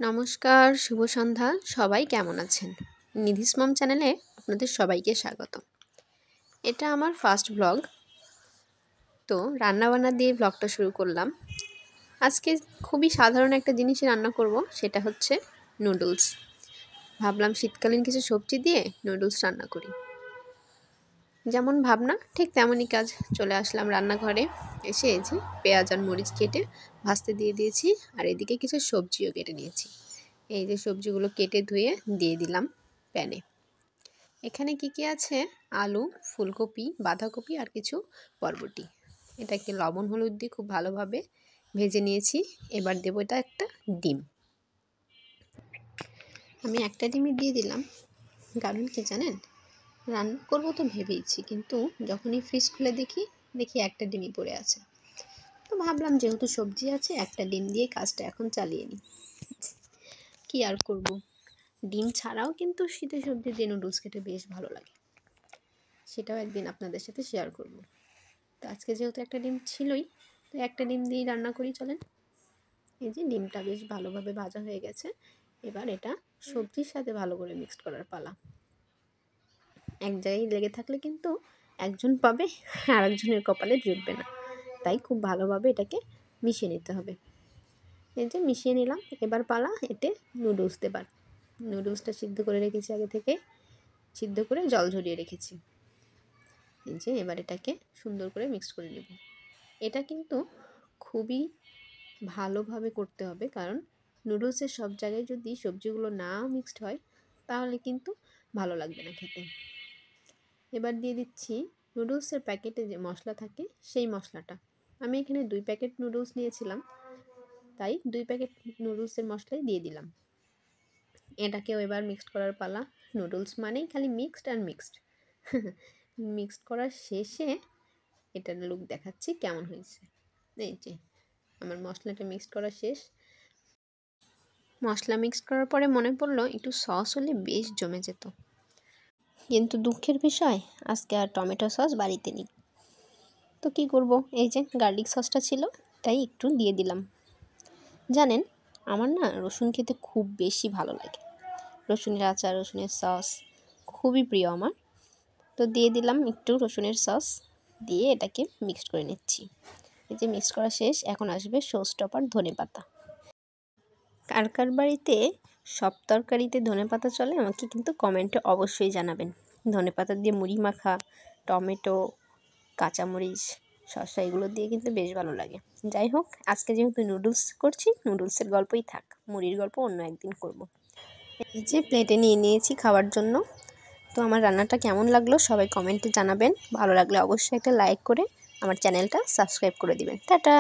নমস্কার, শুভ সন্ধ্যা। সবাই কেমন আছেন? নিধিস মম চ্যানেলে আপনাদের সবাইকে স্বাগত। এটা আমার ফার্স্ট ব্লগ। তো রান্নাবান্না দিয়ে ব্লগটা শুরু করলাম। আজকে খুবই সাধারণ একটা জিনিসই রান্না করব, সেটা হচ্ছে নুডলস। ভাবলাম শীতকালীন কিছু সবজি দিয়ে নুডলস রান্না করি। যেমন ভাবনা ঠিক তেমনই কাজ। চলে আসলাম রান্নাঘরে। এসে এই যে পেঁয়াজ আর মরিচ কেটে ভাজতে দিয়ে দিয়েছি, আর এদিকে কিছু সবজিও কেটে নিয়েছি। এই যে সবজিগুলো কেটে ধুয়ে দিয়ে দিলাম প্যানে। এখানে কি আছে? আলু, ফুলকপি, বাঁধাকপি আর কিছু বরবটি। এটাকে লবণ হলুদ দিয়ে খুব ভালোভাবে ভেজে নিয়েছি। এবার দেবো এটা একটা ডিম। আমি একটা ডিমই দিয়ে দিলাম, কারণ কি জানেন, রান্না করবো তো ভেবেইছি, কিন্তু যখনই ফ্রিজ খুলে দেখি একটা ডিমই পড়ে আছে। তো ভাবলাম যেহেতু সবজি আছে, একটা ডিম দিয়ে কাজটা এখন চালিয়ে নিই। কি আর করব, ডিম ছাড়াও কিন্তু শীতের সবজি দিয়ে নুডলস খেতে বেশ ভালো লাগে। সেটাও একদিন আপনাদের সাথে শেয়ার করব। তো আজকে যেহেতু একটা ডিম ছিলই, তো একটা ডিম দিয়েই রান্না করি চলেন। এই যে ডিমটা বেশ ভালোভাবে ভাজা হয়ে গেছে। এবার এটা সবজির সাথে ভালো করে মিক্সড করার পালা। এক জায়গায় লেগে থাকলে কিন্তু একজন পাবে আর একজনের কপালে জুটবে না, তাই খুব ভালোভাবে এটাকে মিশিয়ে নিতে হবে। এই যে মিশিয়ে নিলাম, এবার পালা এতে নুডলস দেবার। নুডলসটা সিদ্ধ করে রেখেছি আগে থেকে, সিদ্ধ করে জল ঝরিয়ে রেখেছি। এই যে এবার এটাকে সুন্দর করে মিক্স করে নেব। এটা কিন্তু খুবই ভালোভাবে করতে হবে, কারণ নুডলসের সব জায়গায় যদি সবজিগুলো না মিক্সড হয় তাহলে কিন্তু ভালো লাগবে না খেতে। এবার দিয়ে দিচ্ছি নুডলসের প্যাকেটে যে মশলা থাকে সেই মশলাটা। আমি এখানে 2 প্যাকেট নুডলস নিয়েছিলাম, তাই 2 প্যাকেট নুডলসের মশলাই দিয়ে দিলাম। এটাকেও এবার মিক্সড করার পালা। নুডলস মানেই খালি মিক্সড আর মিক্সড। মিক্সড করার শেষে এটার লুক দেখাচ্ছি কেমন হয়েছে। এই যে আমার মশলাটা মিক্সড করা শেষ। মশলা মিক্স করার পরে মনে পড়লো একটু সস হলে বেশ জমে যেত, কিন্তু দুঃখের বিষয় আজকে আর টমেটো সস বাড়িতে নেই। তো কি করব, এই যে গার্লিক সসটা ছিল তাই একটু দিয়ে দিলাম। জানেন, আমার না রসুন খেতে খুব বেশি ভালো লাগে। রসুনের আচার, রসুনের সস খুবই প্রিয় আমার। তো দিয়ে দিলাম একটু রসুনের সস, দিয়ে এটাকে মিক্সড করে নিচ্ছি। এই যে মিক্স করা শেষ, এখন আসবে শোস্টপার ধনেপাতা। কার কার বাড়িতে সব তরকারিতে ধনেপাতা চলে আমাকে কিন্তু কমেন্টে অবশ্যই জানাবেন। ধনেপাতা দিয়ে মুড়ি মাখা, টমেটো, কাঁচামরিচ, শসা এগুলো দিয়ে কিন্তু বেশ ভালো লাগে। যাই হোক, আজকে যেহেতু নুডলস করছি, নুডলসের গল্পই থাক, মুড়ির গল্প অন্য একদিন করব। এই যে প্লেটে নিয়ে নিয়েছি খাওয়ার জন্য। তো আমার রান্নাটা কেমন লাগলো সবাই কমেন্টে জানাবেন। ভালো লাগলে অবশ্যই একটা লাইক করে আমার চ্যানেলটা সাবস্ক্রাইব করে দিবেন। টাটা।